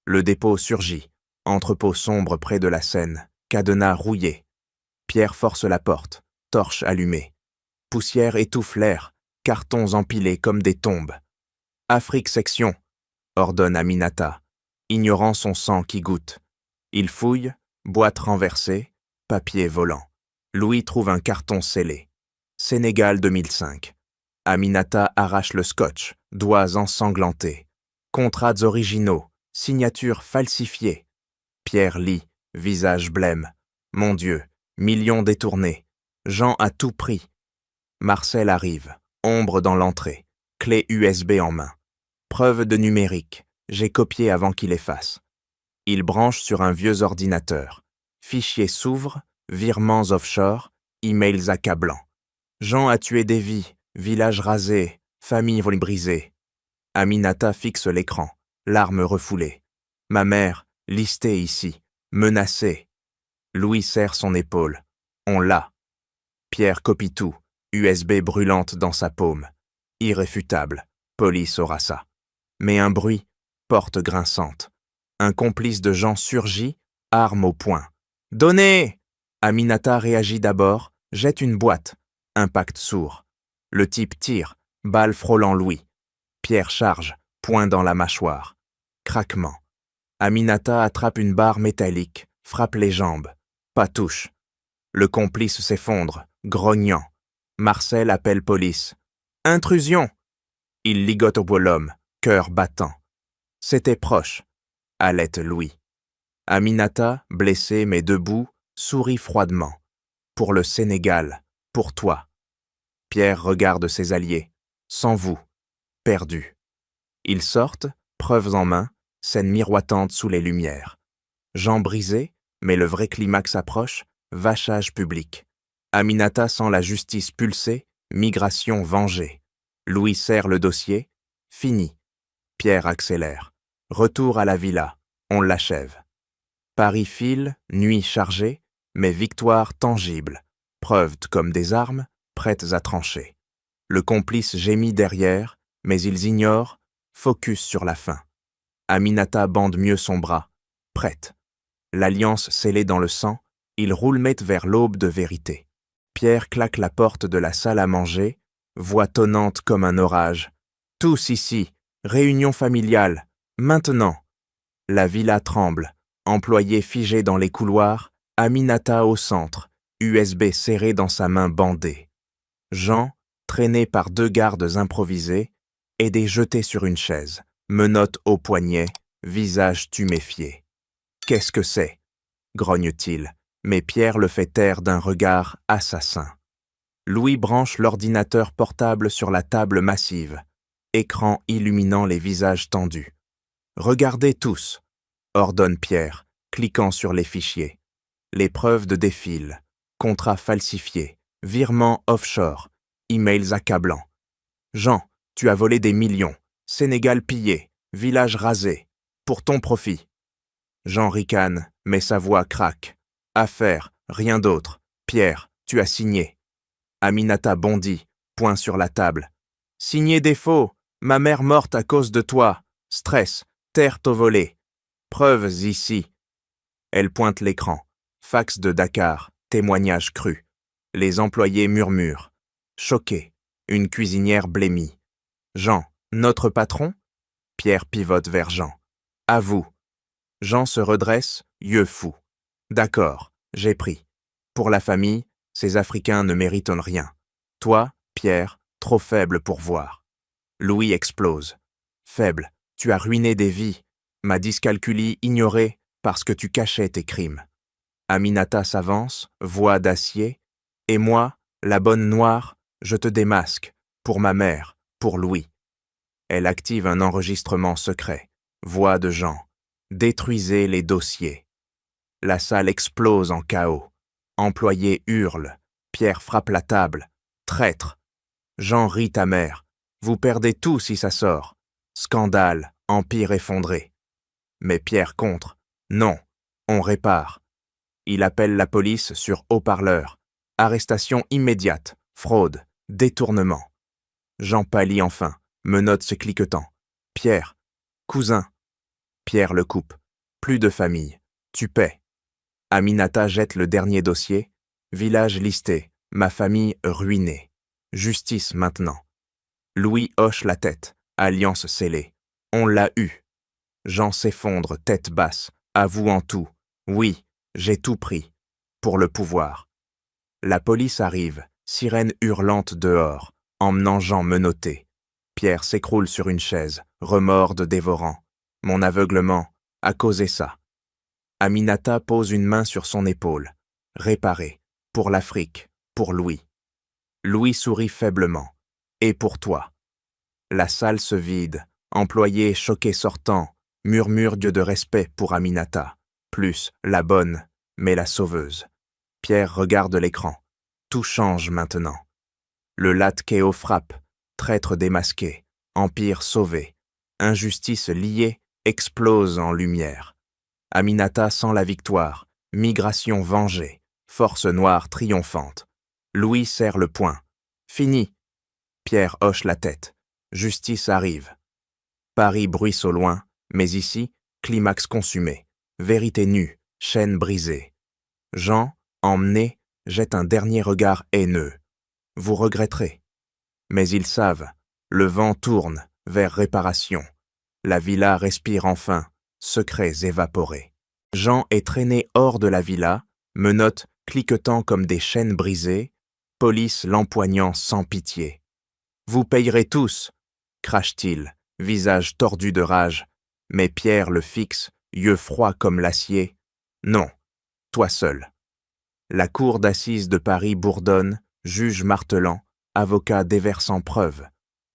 Le dépôt surgit, entrepôt sombre près de la Seine, cadenas rouillé. Pierre force la porte, torche allumée. Poussière étouffe l'air, cartons empilés comme des tombes. Afrique section, ordonne Aminata, ignorant son sang qui goutte. Il fouille, boîte renversée, papier volant. Louis trouve un carton scellé. Sénégal 2005. Aminata arrache le scotch, doigts ensanglantés. Contrats originaux, signatures falsifiées. Pierre lit, visage blême. Mon Dieu, millions détournés. Jean à tout prix. Marcel arrive, ombre dans l'entrée, clé USB en main. Preuve de numérique, j'ai copié avant qu'il efface. Il branche sur un vieux ordinateur. Fichier s'ouvre, virements offshore, emails accablants. Jean a tué des vies, village rasé, famille brisée. Aminata fixe l'écran, larmes refoulées. Ma mère, listée ici, menacée. Louis serre son épaule. On l'a. Pierre copie tout, USB brûlante dans sa paume. Irréfutable, police aura ça. Mais un bruit, porte grinçante. Un complice de Jean surgit, arme au poing. Donnez! Aminata réagit d'abord, jette une boîte. Impact sourd. Le type tire, balle frôlant Louis. Pierre charge, poing dans la mâchoire. Craquement. Aminata attrape une barre métallique, frappe les jambes. Pas touche. Le complice s'effondre, grognant. Marcel appelle police. Intrusion! Il ligote au l'homme, cœur battant. C'était proche. Halète Louis. Aminata, blessée mais debout, sourit froidement. Pour le Sénégal, pour toi. Pierre regarde ses alliés. Sans vous. Perdu. Ils sortent, preuves en main, scène miroitante sous les lumières. Jean brisé, mais le vrai climax approche, vachage public. Aminata sent la justice pulser, migration vengée. Louis serre le dossier. Fini. Pierre accélère. Retour à la villa. On l'achève. Paris file, nuit chargée, mais victoire tangible. Preuves comme des armes, prêtes à trancher. Le complice gémit derrière, mais ils ignorent, focus sur la fin. Aminata bande mieux son bras, prête. L'alliance scellée dans le sang, ils roulmettent vers l'aube de vérité. Pierre claque la porte de la salle à manger, voix tonnante comme un orage. Tous ici, réunion familiale, maintenant. La villa tremble, employés figés dans les couloirs, Aminata au centre, USB serré dans sa main bandée. Jean, traîné par 2 gardes improvisés, aidé jeté sur une chaise, menottes au poignet, visage tuméfié. « Qu'est-ce que c'est » grogne-t-il, mais Pierre le fait taire d'un regard assassin. Louis branche l'ordinateur portable sur la table massive, écran illuminant les visages tendus. « Regardez tous » ordonne Pierre, cliquant sur les fichiers. Les preuves de défilent, contrats falsifiés, virements offshore, emails accablants. Jean, tu as volé des millions, Sénégal pillé, village rasé, pour ton profit. Jean ricane, mais sa voix craque. Affaire, rien d'autre. Pierre, tu as signé. Aminata bondit, poing sur la table. Signé des faux, ma mère morte à cause de toi. Stress, terre au volé. Preuves ici. Elle pointe l'écran. Fax de Dakar, témoignage cru. Les employés murmurent. Choqués, une cuisinière blêmie. Jean, notre patron ? Pierre pivote vers Jean. À vous. Jean se redresse, yeux fous. D'accord, j'ai pris. Pour la famille, ces Africains ne méritent rien. Toi, Pierre, trop faible pour voir. Louis explose. Faible, tu as ruiné des vies. Ma dyscalculie ignorée parce que tu cachais tes crimes. Aminata s'avance, voix d'acier. Et moi, la bonne noire, je te démasque. Pour ma mère, pour Louis. Elle active un enregistrement secret. Voix de Jean. Détruisez les dossiers. La salle explose en chaos. Employés hurlent. Pierre frappe la table. Traître. Jean rit amer. Vous perdez tout si ça sort. Scandale, empire effondré. Mais Pierre contre. Non, on répare. Il appelle la police sur haut-parleur. Arrestation immédiate, fraude, détournement. Jean pâlit enfin, menottes se cliquetant. Pierre, cousin. Pierre le coupe. Plus de famille. Tu paies. Aminata jette le dernier dossier. Village listé. Ma famille ruinée. Justice maintenant. Louis hoche la tête. Alliance scellée. On l'a eu. Jean s'effondre, tête basse, avouant tout. Oui, j'ai tout pris. Pour le pouvoir. La police arrive, sirène hurlante dehors, emmenant Jean menotté. Pierre s'écroule sur une chaise, remords de dévorant. Mon aveuglement a causé ça. Aminata pose une main sur son épaule. Réparé. Pour l'Afrique. Pour Louis. Louis sourit faiblement. Et pour toi. La salle se vide. Employés choqués sortant. Murmure Dieu de respect pour Aminata. Plus la bonne, mais la sauveuse. Pierre regarde l'écran. Tout change maintenant. Le Latkeo frappe. Traître démasqué. Empire sauvé. Injustice liée explose en lumière. Aminata sent la victoire. Migration vengée. Force noire triomphante. Louis serre le poing. Fini. Pierre hoche la tête. Justice arrive. Paris bruisse au loin, mais ici, climax consumé. Vérité nue, chaîne brisée. Jean, emmené, jette un dernier regard haineux. Vous regretterez. Mais ils savent, le vent tourne vers réparation. La villa respire enfin, secrets évaporés. Jean est traîné hors de la villa, menottes cliquetant comme des chaînes brisées, police l'empoignant sans pitié. Vous payerez tous, crache-t-il, visage tordu de rage, mais Pierre le fixe, yeux froids comme l'acier. Non, toi seul. La cour d'assises de Paris bourdonne, juge martelant, avocat déversant preuves,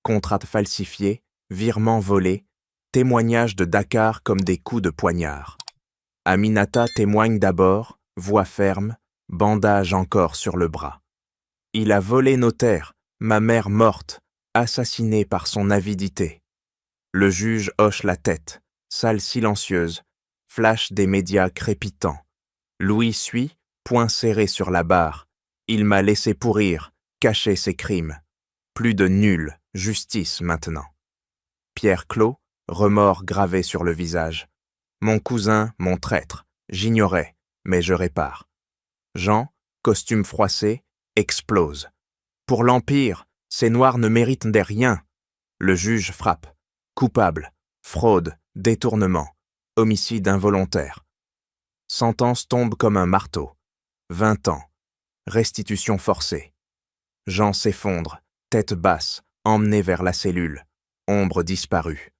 contrats falsifiés, virements volés, témoignages de Dakar comme des coups de poignard. Aminata témoigne d'abord, voix ferme, bandage encore sur le bras. Il a volé nos terres, ma mère morte, assassinée par son avidité. Le juge hoche la tête, salle silencieuse, flash des médias crépitants. Louis suit, poing serré sur la barre. Il m'a laissé pourrir, cacher ses crimes. Plus de nulle justice maintenant. Pierre clos, remords gravés sur le visage. Mon cousin, mon traître, j'ignorais, mais je répare. Jean, costume froissé, explose. Pour l'Empire, ces Noirs ne méritent des rien. Le juge frappe. Coupable, fraude, détournement, homicide involontaire. Sentence tombe comme un marteau. 20 ans. Restitution forcée. Jean s'effondre, tête basse, emmené vers la cellule. Ombre disparue.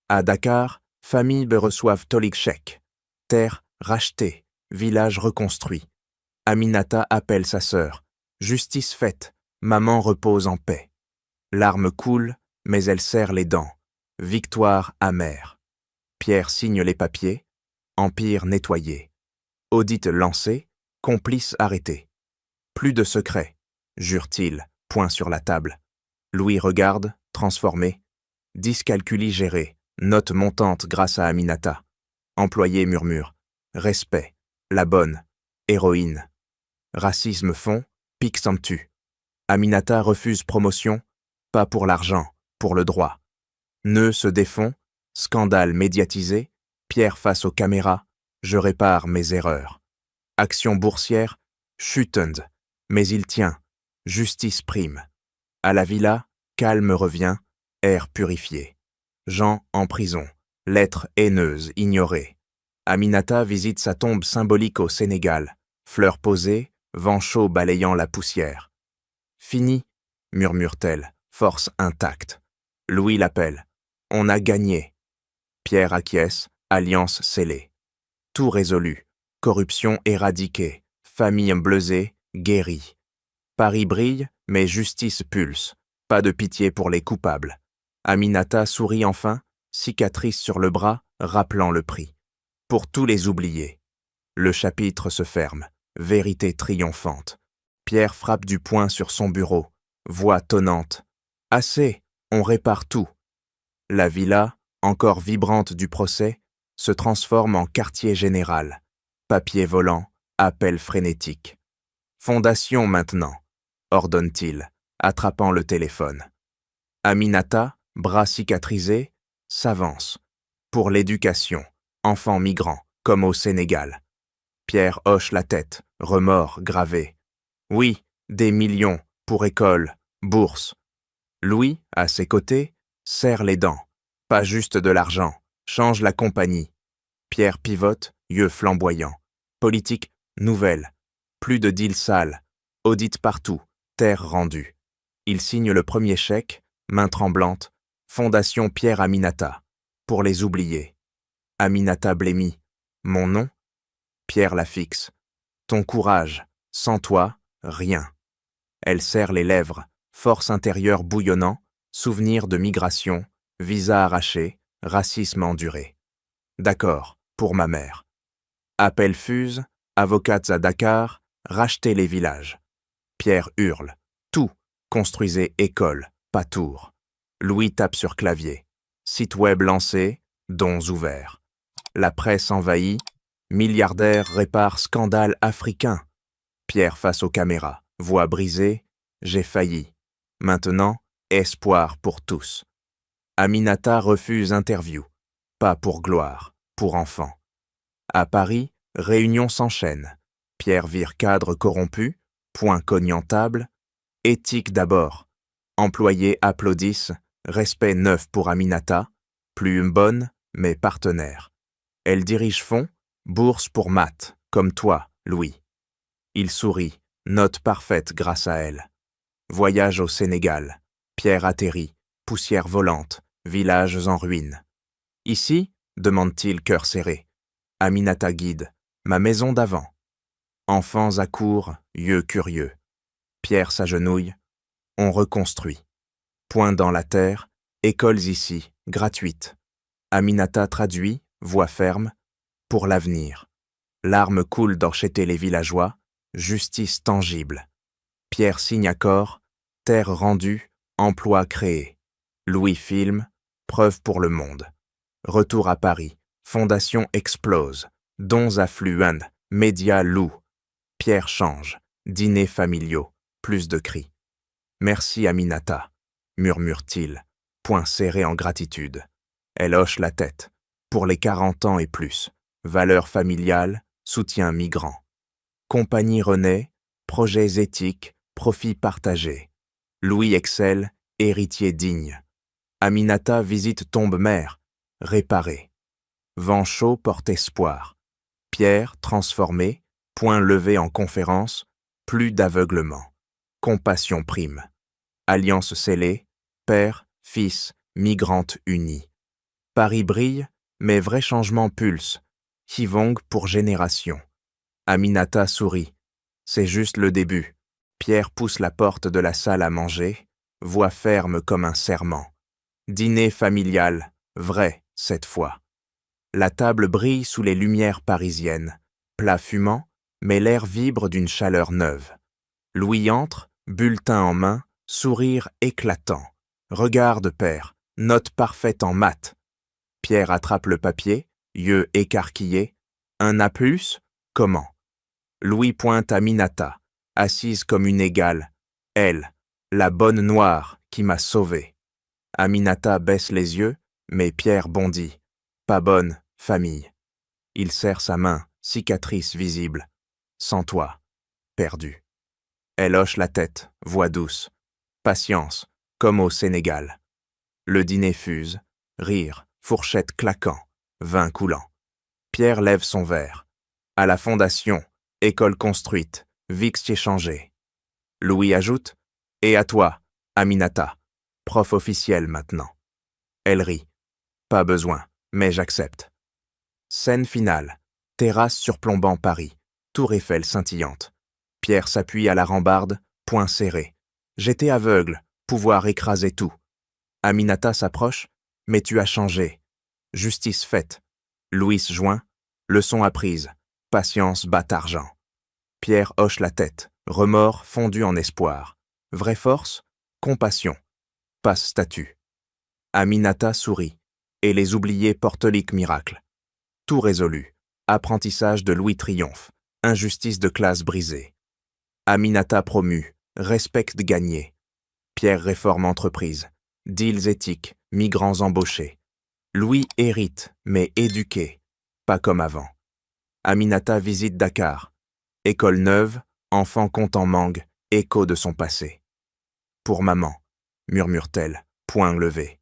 À Dakar, familles reçoivent Tolik chèque. Terre rachetée, village reconstruit. Aminata appelle sa sœur. Justice faite, maman repose en paix. Larmes coulent, mais elle serre les dents. Victoire amère. Pierre signe les papiers. Empire nettoyé. Audit lancé, complice arrêté. Plus de secret, jure-t-il, poing sur la table. Louis regarde, transformé. Dyscalculie gérée, note montante grâce à Aminata. Employé murmure. Respect, la bonne, héroïne. Racisme fond, pique s'en tue. Aminata refuse promotion, pas pour l'argent, pour le droit. Nœud se défont, scandale médiatisé, Pierre face aux caméras, je répare mes erreurs. Action boursière, chutend, mais il tient, justice prime. À la villa, calme revient, air purifié. Jean en prison, lettre haineuse ignorée. Aminata visite sa tombe symbolique au Sénégal, fleurs posées, vent chaud balayant la poussière. Fini, murmure-t-elle, force intacte. Louis l'appelle. On a gagné. Pierre acquiesce, alliance scellée. Tout résolu, corruption éradiquée, famille bleusée, guérie. Paris brille, mais justice pulse, pas de pitié pour les coupables. Aminata sourit enfin, cicatrice sur le bras, rappelant le prix. Pour tous les oubliés. Le chapitre se ferme, vérité triomphante. Pierre frappe du poing sur son bureau, voix tonnante. Assez, on répare tout. La villa, encore vibrante du procès, se transforme en quartier général. Papier volant, appel frénétique. Fondation maintenant, ordonne-t-il, attrapant le téléphone. Aminata, bras cicatrisés, s'avance. Pour l'éducation, enfants migrants, comme au Sénégal. Pierre hoche la tête, remords gravé. Oui, des millions, pour école, bourse. Louis, à ses côtés, serre les dents. Pas juste de l'argent, change la compagnie. Pierre pivote, yeux flamboyants. Politique nouvelle. Plus de deals sales. Audit partout. Terre rendue. Il signe le premier chèque, main tremblante. Fondation Pierre Aminata. Pour les oubliés. Aminata blêmie. Mon nom? Pierre la fixe. Ton courage. Sans toi, rien. Elle serre les lèvres. Force intérieure bouillonnant. Souvenir de migration. Visa arraché. Racisme enduré. D'accord, pour ma mère. Appel fuse, avocates à Dakar, rachetez les villages. Pierre hurle. Tout, construisez école, pas tour. Louis tape sur clavier. Site web lancé, dons ouverts. La presse envahit, milliardaire répare scandale africain. Pierre face aux caméras, voix brisée, j'ai failli. Maintenant, espoir pour tous. Aminata refuse interview. Pas pour gloire, pour enfants. À Paris, réunion s'enchaîne. Pierre vire cadre corrompu, point cognant table. Éthique d'abord. Employés applaudissent, respect neuf pour Aminata, plume bonne, mais partenaire. Elle dirige fonds, bourse pour maths, comme toi, Louis. Il sourit, note parfaite grâce à elle. Voyage au Sénégal. Pierre atterrit, poussière volante, villages en ruine. Ici, demande-t-il cœur serré. Aminata guide, ma maison d'avant. Enfants à court, yeux curieux. Pierre s'agenouille, on reconstruit. Point dans la terre, écoles ici, gratuites. Aminata traduit, voix ferme, pour l'avenir. Larmes coulent d'encheter les villageois, justice tangible. Pierre signe accord, terre rendue, emploi créé. Louis filme, preuve pour le monde. Retour à Paris, fondation explose, dons affluent, médias louent. Pierre change, dîners familiaux, plus de cris. Merci Aminata, murmure-t-il, poing serré en gratitude. Elle hoche la tête, pour les 40 ans et plus, valeurs familiales, soutien migrant. Compagnie renaît, projets éthiques, profits partagés. Louis excelle, héritier digne. Aminata visite tombe mère, réparée. Vent chaud porte espoir. Pierre, transformé, poing levé en conférence, plus d'aveuglement. Compassion prime. Alliance scellée, père, fils, migrante unie. Paris brille, mais vrai changement pulse. Hivong pour génération. Aminata sourit. C'est juste le début. Pierre pousse la porte de la salle à manger, voix ferme comme un serment. Dîner familial, vrai cette fois. La table brille sous les lumières parisiennes. Plat fumant, mais l'air vibre d'une chaleur neuve. Louis entre, bulletin en main, sourire éclatant. Regarde, père, note parfaite en maths. Pierre attrape le papier, yeux écarquillés. Un A+, comment? Louis pointe à Minata, assise comme une égale. Elle, la bonne noire qui m'a sauvé. Aminata baisse les yeux, mais Pierre bondit. Pas bonne, famille. Il serre sa main, cicatrice visible. Sans toi, perdu. Elle hoche la tête, voix douce. Patience, comme au Sénégal. Le dîner fuse, rire, fourchette claquant, vin coulant. Pierre lève son verre. À la fondation, école construite, VIX échangé. Louis ajoute, et à toi, Aminata, prof officiel maintenant. Elle rit. Pas besoin, mais j'accepte. Scène finale. Terrasse surplombant Paris. Tour Eiffel scintillante. Pierre s'appuie à la rambarde, poing serré. J'étais aveugle, pouvoir écraser tout. Aminata s'approche, mais tu as changé. Justice faite. Louis joint, leçon apprise. Patience bat argent. Pierre hoche la tête, remords fondu en espoir. Vraie force, compassion. Passe statut. Aminata sourit, et les oubliés porteliques miracle. Tout résolu. Apprentissage de Louis triomphe. Injustice de classe brisée. Aminata promue. Respect gagné. Pierre réforme entreprise. Deals éthiques. Migrants embauchés. Louis hérite, mais éduqué. Pas comme avant. Aminata visite Dakar. École neuve, enfant compte en mangue, écho de son passé. Pour maman, murmure-t-elle, poing levé.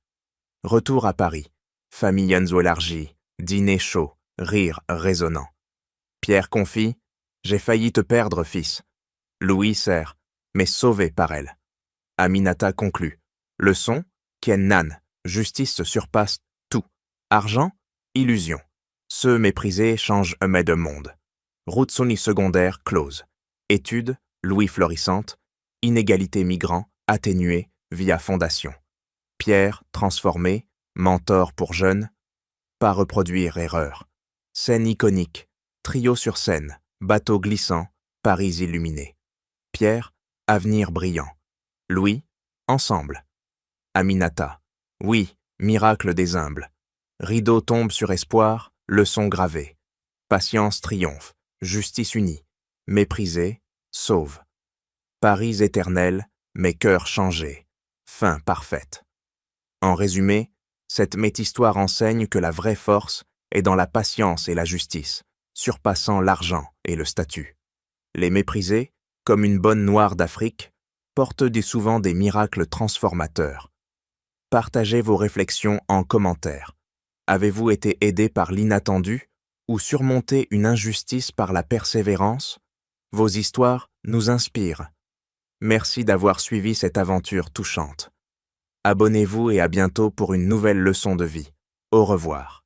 Retour à Paris. Famille Enzo élargie, dîner chaud, rire résonnant. Pierre confie, j'ai failli te perdre, fils. Louis serre, mais sauvé par elle. Aminata conclut, leçon, Kien Nan, justice surpasse tout. Argent, illusion. Ceux méprisés changent eux-mêmes de monde. Route Sony secondaire close. Études, Louis florissante. Inégalité migrant, atténuée, via fondation. Pierre, transformé, mentor pour jeunes. Pas reproduire erreur. Scène iconique. Trio sur scène. Bateau glissant. Paris illuminé. Pierre, avenir brillant. Louis, ensemble. Aminata. Oui, miracle des humbles. Rideau tombe sur espoir, leçon gravée. Patience triomphe, justice unie. Méprisé, sauve. Paris éternel, mais cœur changé. Fin parfaite. En résumé, cette métistoire enseigne que la vraie force est dans la patience et la justice, surpassant l'argent et le statut. Les méprisés, comme une bonne noire d'Afrique, portent souvent des miracles transformateurs. Partagez vos réflexions en commentaire. Avez-vous été aidé par l'inattendu ou surmonté une injustice par la persévérance? Vos histoires nous inspirent. Merci d'avoir suivi cette aventure touchante. Abonnez-vous et à bientôt pour une nouvelle leçon de vie. Au revoir.